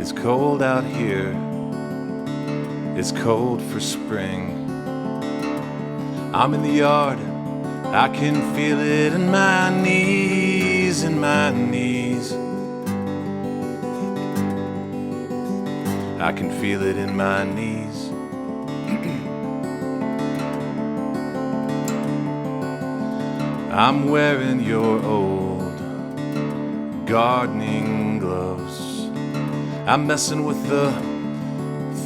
It's cold out here, it's cold for spring. I'm in the yard, I can feel it in my knees, in my knees. I can feel it in my knees. I'm wearing your old gardening gloves. I'm messing with the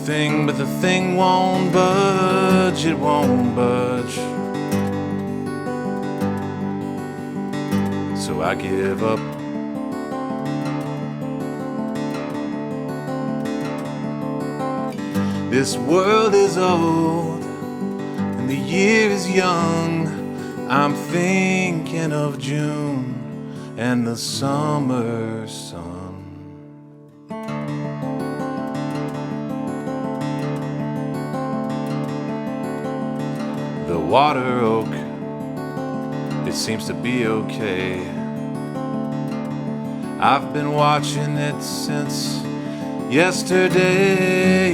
thing, but the thing won't budge, it won't budge. So I give up. This world is old and the year is young. I'm thinking of June and the summer sun. The water oak, it seems to be okay. I've been watching it since yesterday.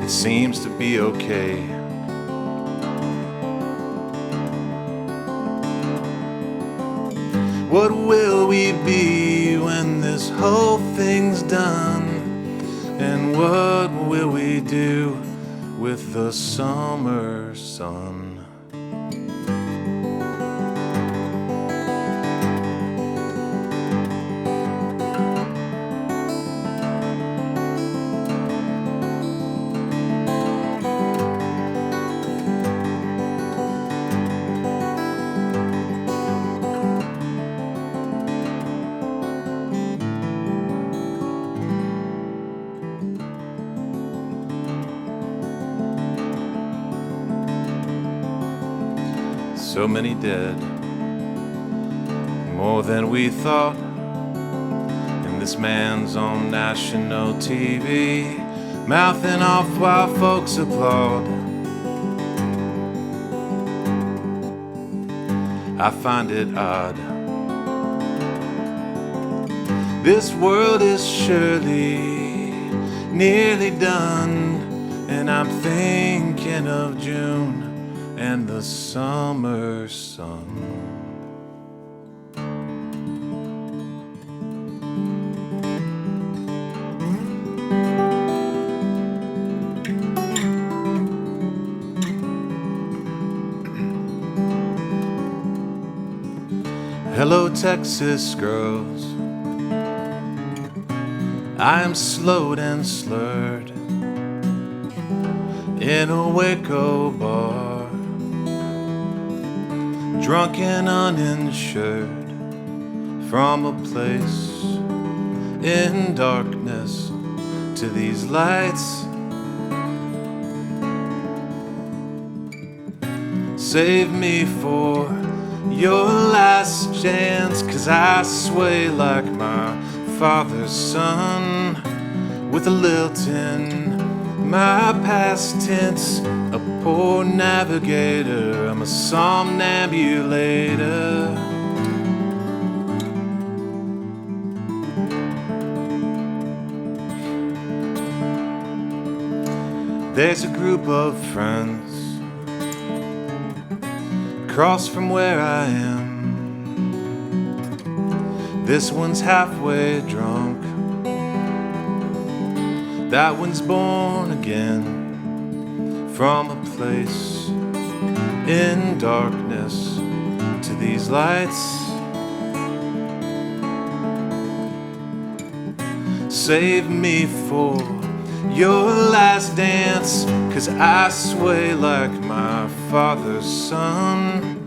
It seems to be okay. What will we be when this whole thing's done? And what will we do with the summer sun? So many dead, more than we thought. And this man's on national TV, mouthing off while folks applaud. I find it odd. This world is surely nearly done, and I'm thinking of June and the summer sun. Hello, Texas girls. I am slowed and slurred in a Waco bar, drunk and uninsured, from a place in darkness to these lights. Save me for your last chance, 'cause I sway like my father's son, with a lilt in my past tense, a poor navigator, I'm a somnambulator. There's a group of friends across from where I am. This one's halfway drunk, that one's born again, from a place in darkness to these lights. Save me for your last dance, 'cause I sway like my father's son,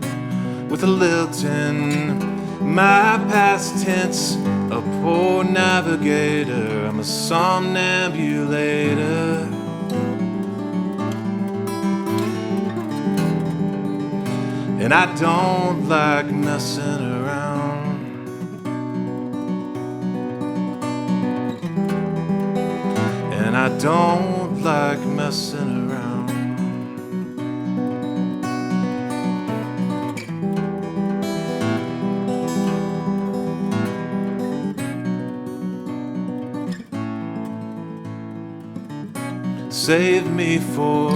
with a lilt in my past tense, a poor navigator, I'm a somnambulator. And I don't like messing around. And I don't like messing around. save me for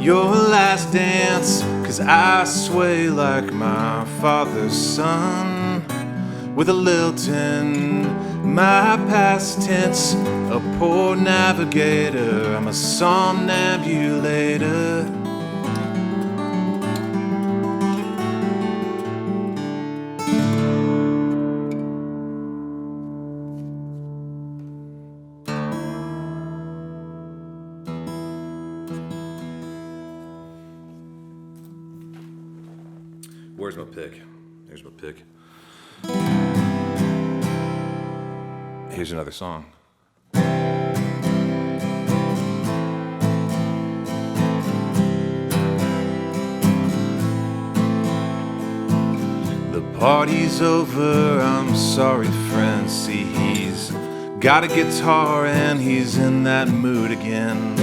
your last dance, 'cause I sway like my father's son, with a lilt in my past tense, a poor navigator, I'm a somnambulator. Where's my pick? Here's my pick. Here's another song. The party's over, I'm sorry friend. See, he's got a guitar and he's in that mood again.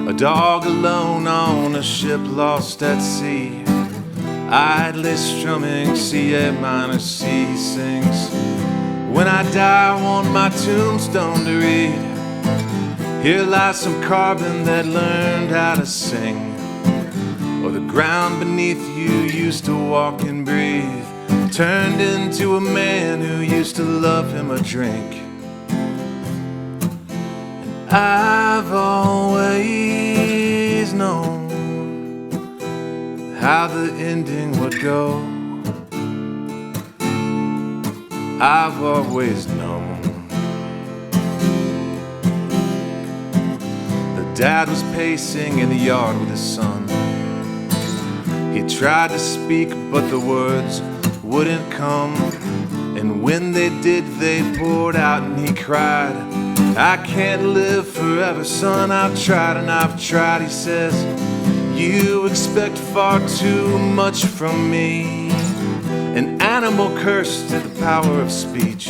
A dog alone on a ship lost at sea, idly strumming C.A. minor C. He sings, when I die I want my tombstone to read, here lies some carbon that learned how to sing, or the ground beneath you used to walk and breathe, turned into a man who used to love him a drink. And I've always known how the ending would go. I've always known. The dad was pacing in the yard with his son. He tried to speak, but the words wouldn't come. And when they did, they poured out and he cried, I can't live forever, son. I've tried and I've tried. He says, you expect far too much from me, an animal cursed to the power of speech.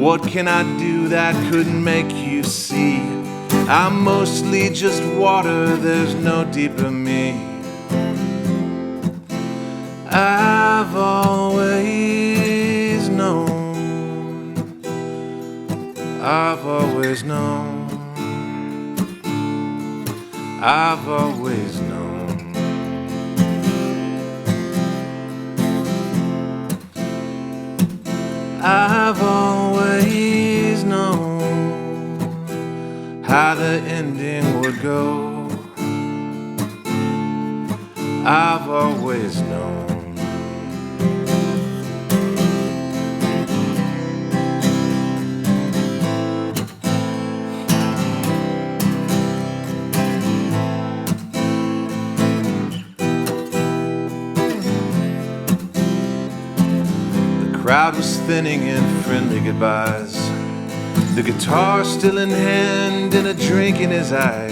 What can I do that couldn't make you see? I'm mostly just water, there's no deeper me. I've always known, I've always known, I've always known. I've always known how the ending would go. I've always known. The crowd was thinning in friendly goodbyes, the guitar still in hand and a drink in his eye.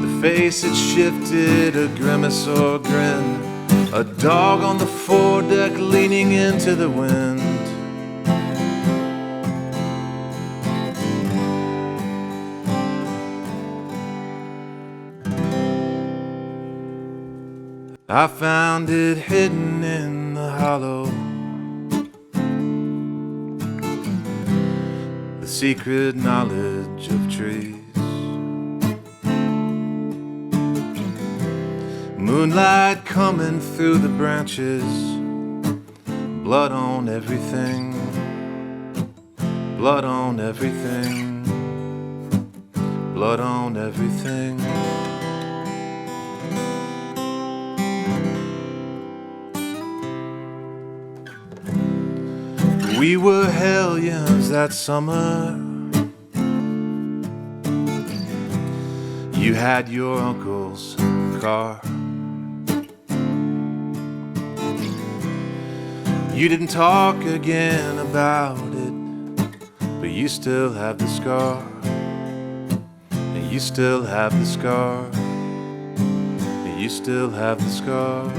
The face had shifted, a grimace or grin, a dog on the foredeck leaning into the wind. I found it hidden in the hollow, the secret knowledge of trees. Moonlight coming through the branches, blood on everything, blood on everything, blood on everything. We were hellions that summer. You had your uncle's car. You didn't talk again about it, but you still have the scar. And you still have the scar. And you still have the scar.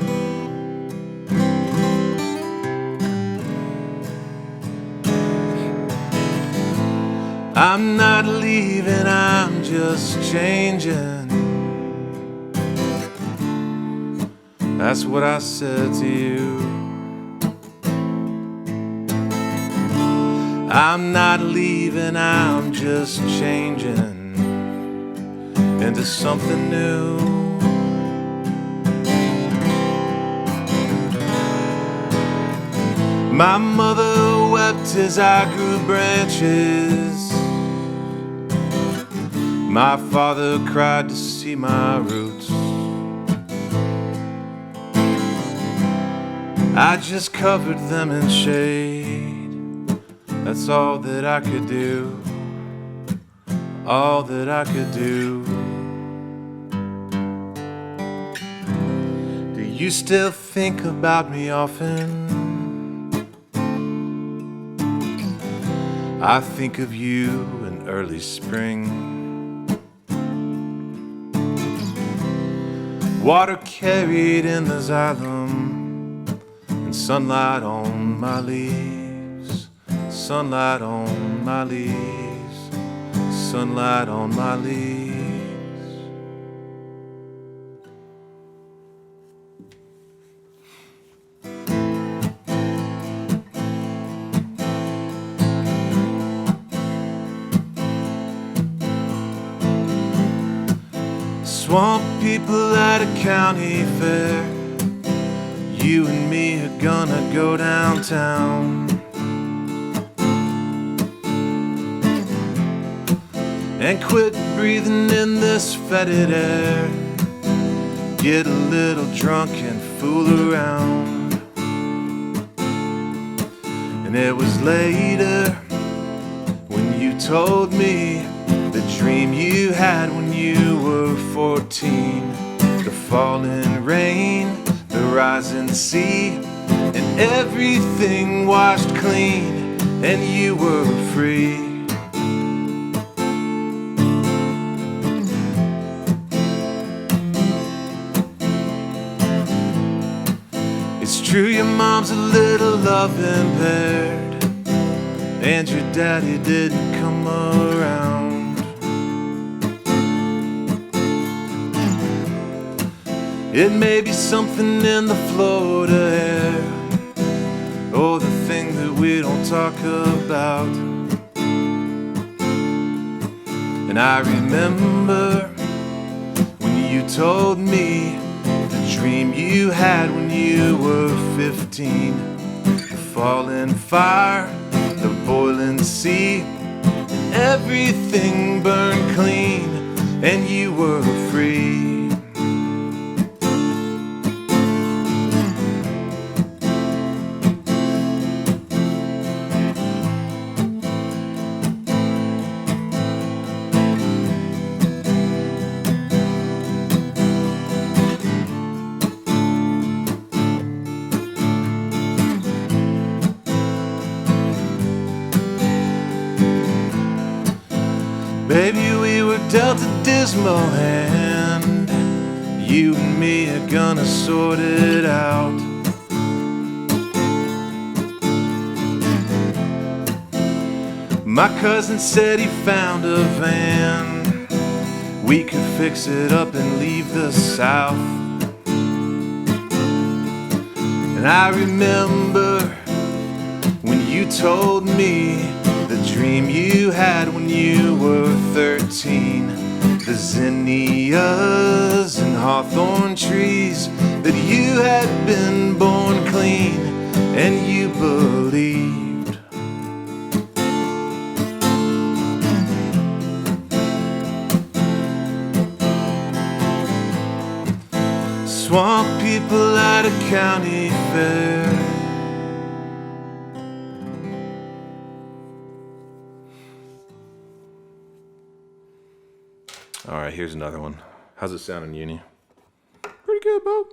I'm not leaving, I'm just changing. That's what I said to you. I'm not leaving, I'm just changing. into something new. My mother wept as I grew branches. My father cried to see my roots. I just covered them in shade. That's all that I could do. All that I could do. Do you still think about me often? I think of you in early spring. Water carried in the xylem, and sunlight on my leaves. Sunlight on my leaves. Sunlight on my leaves. Swamp people at a county fair. You and me are gonna go downtown and quit breathing in this fetid air. Get a little drunk and fool around. And it was later when you told me the dream you had when you were 14. The falling rain, the rising sea, and everything washed clean, and you were free. It's true your mom's a little love impaired, and your daddy didn't come around. It may be something in the Florida air, or the thing that we don't talk about. And I remember when you told me the dream you had when you were 15. The falling fire, the boiling sea, everything burned clean, and you were free. Baby, we were dealt a dismal hand. You and me are gonna sort it out. My cousin said he found a van. We could fix it up and leave the South. And I remember when you told me the dream you had when you were 13. The zinnias and hawthorn trees, that you had been born clean, and you believed. Swamp people at a county fair. All right, here's another one. How's it sound in uni? Pretty good, Bo.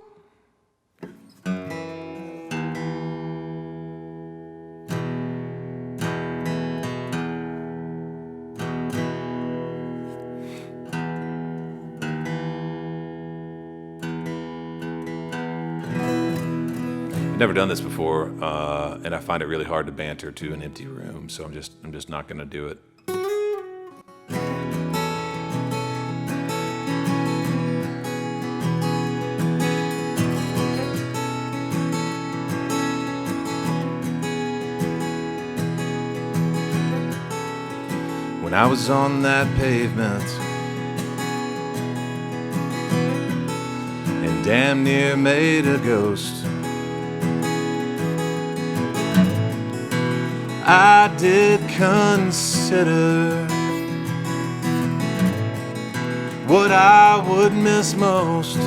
I've never done this before, and I find it really hard to banter to an empty room, so I'm just not gonna do it. When I was on that pavement, damn near made a ghost. I did consider what I would miss most.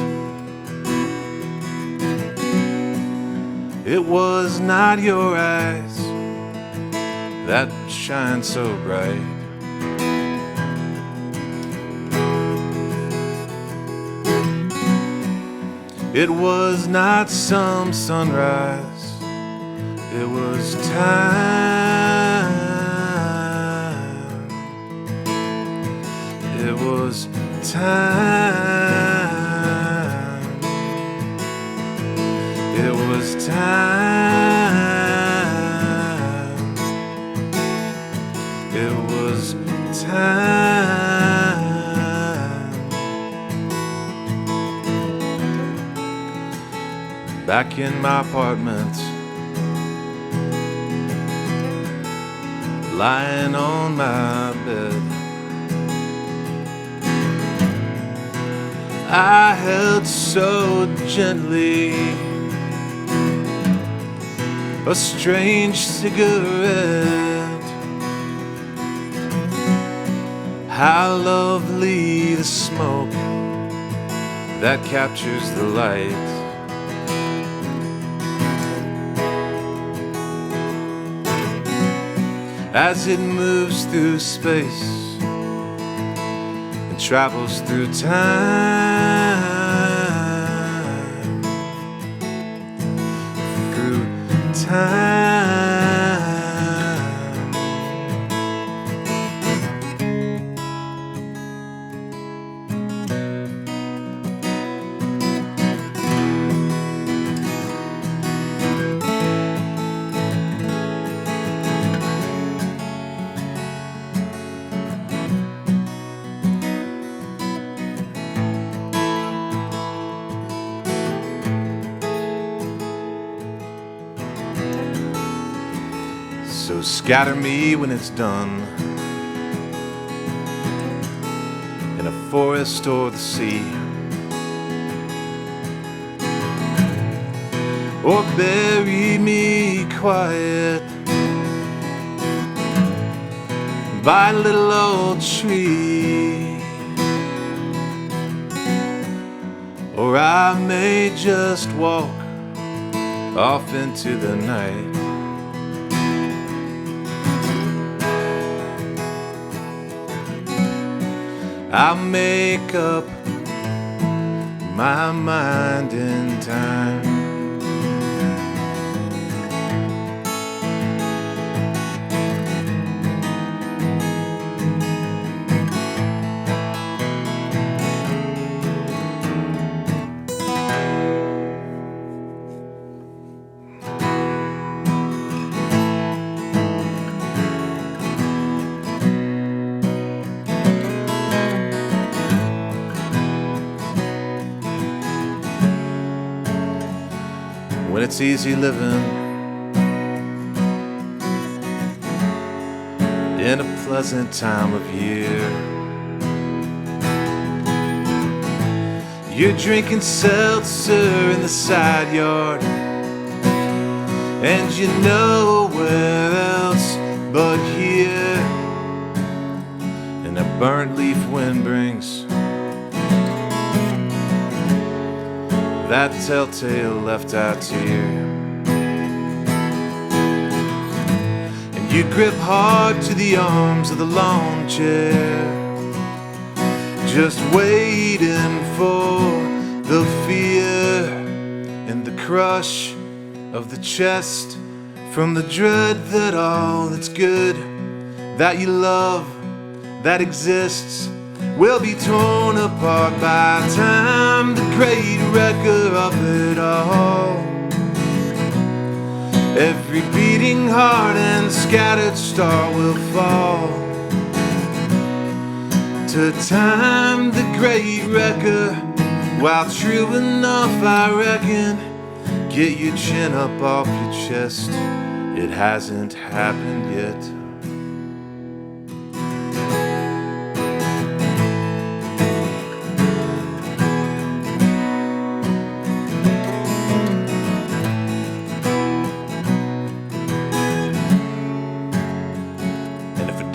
It was not your eyes that shine so bright. It was not some sunrise, it was time. It was time. It was time. It was time. Back in my apartment, lying on my bed, I held so gently a strange cigarette. How lovely the smoke that captures the light. As it moves through space and travels through time, through time. So scatter me when it's done, in a forest or the sea, or bury me quiet by a little old tree, or I may just walk off into the night. I'll make up my mind in time. When it's easy living in a pleasant time of year, you're drinking seltzer in the side yard, and you know where else but here. And a burnt leaf wind brings that telltale left-eye tear, and you grip hard to the arms of the lawn chair, just waiting for the fear and the crush of the chest, from the dread that all that's good, that you love, that exists, will be torn apart by time, the great wrecker of it all. Every beating heart and scattered star will fall to time, the great wrecker. While true enough, I reckon, get your chin up off your chest, it hasn't happened yet.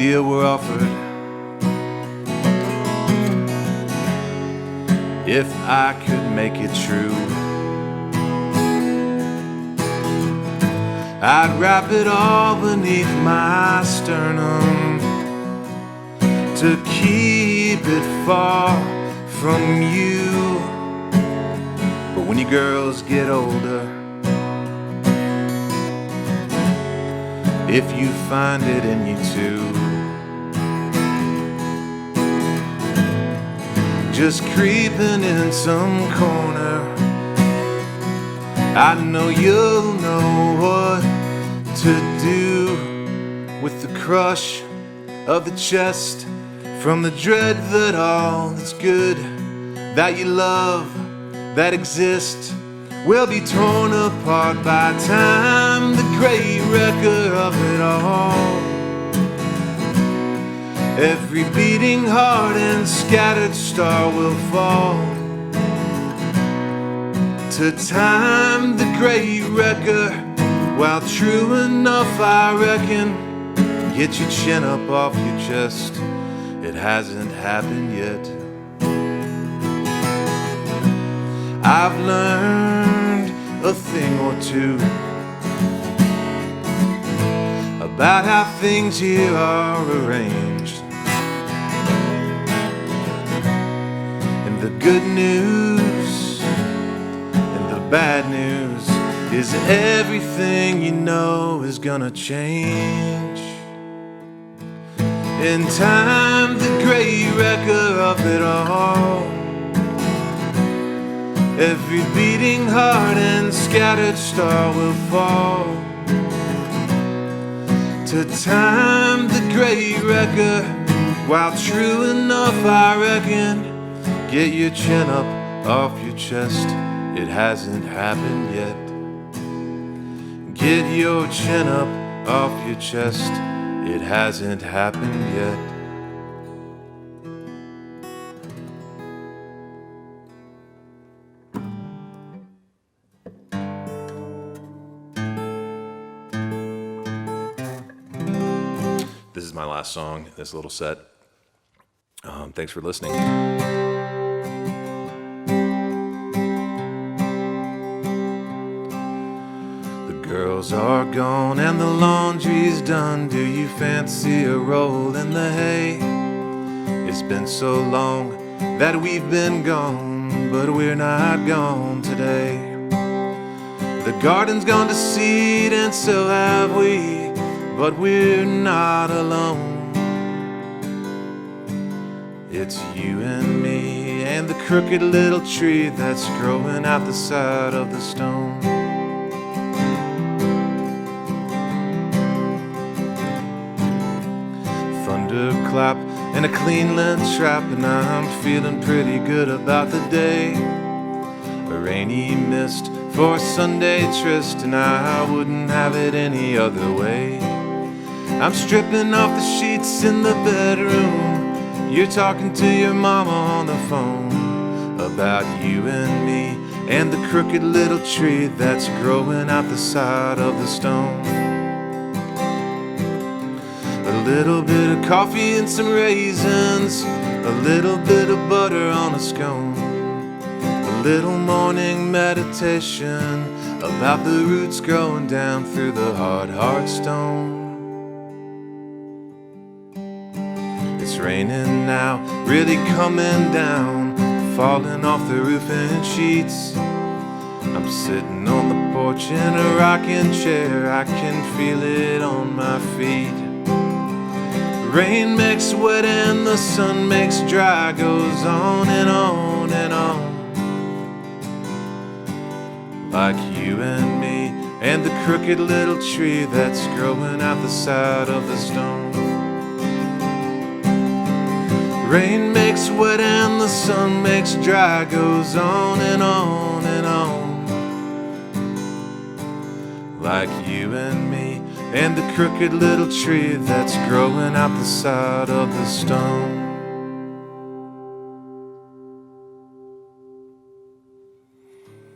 deal were offered. If I could make it true, I'd wrap it all beneath my sternum to keep it far from you. But when you girls get older, if you find it in you too, just creeping in some corner, I know you'll know what to do with the crush of the chest, from the dread that all that's good that you love, that exists, will be torn apart by time, the great wrecker of it all. Every beating heart and scattered star will fall to time, the great wrecker. While true enough, I reckon, get your chin up off your chest. It hasn't happened yet. I've learned a thing or two about how things here are arranged. And the good news and the bad news is everything you know is gonna change. In time, the great wrecker of it all. Every beating heart and scattered star will fall to time, the great wrecker. While true enough, I reckon, get your chin up off your chest. It hasn't happened yet. Get your chin up off your chest. It hasn't happened yet. This is my last song in this little set. Thanks for listening. Girls are gone and the laundry's done. Do you fancy a roll in the hay? It's been so long that we've been gone, but we're not gone today. The garden's gone to seed and so have we, but we're not alone. It's you and me and the crooked little tree that's growing out the side of the stone. Thunderclap and a clean lint trap, and I'm feeling pretty good about the day. A rainy mist for a Sunday tryst, and I wouldn't have it any other way. I'm stripping off the sheets in the bedroom. You're talking to your mama on the phone about you and me and the crooked little tree that's growing out the side of the stone. A little bit of coffee and some raisins, a little bit of butter on a scone, a little morning meditation about the roots growing down through the hard stone. It's raining now, really coming down, falling off the roof in sheets. I'm sitting on the porch in a rocking chair, I can feel it on my feet. Rain makes wet and the sun makes dry, goes on and on and on. Like you and me and the crooked little tree that's growing out the side of the stone. Rain makes wet and the sun makes dry, goes on and on and on. Like you and me and the crooked little tree that's growing out the side of the stone.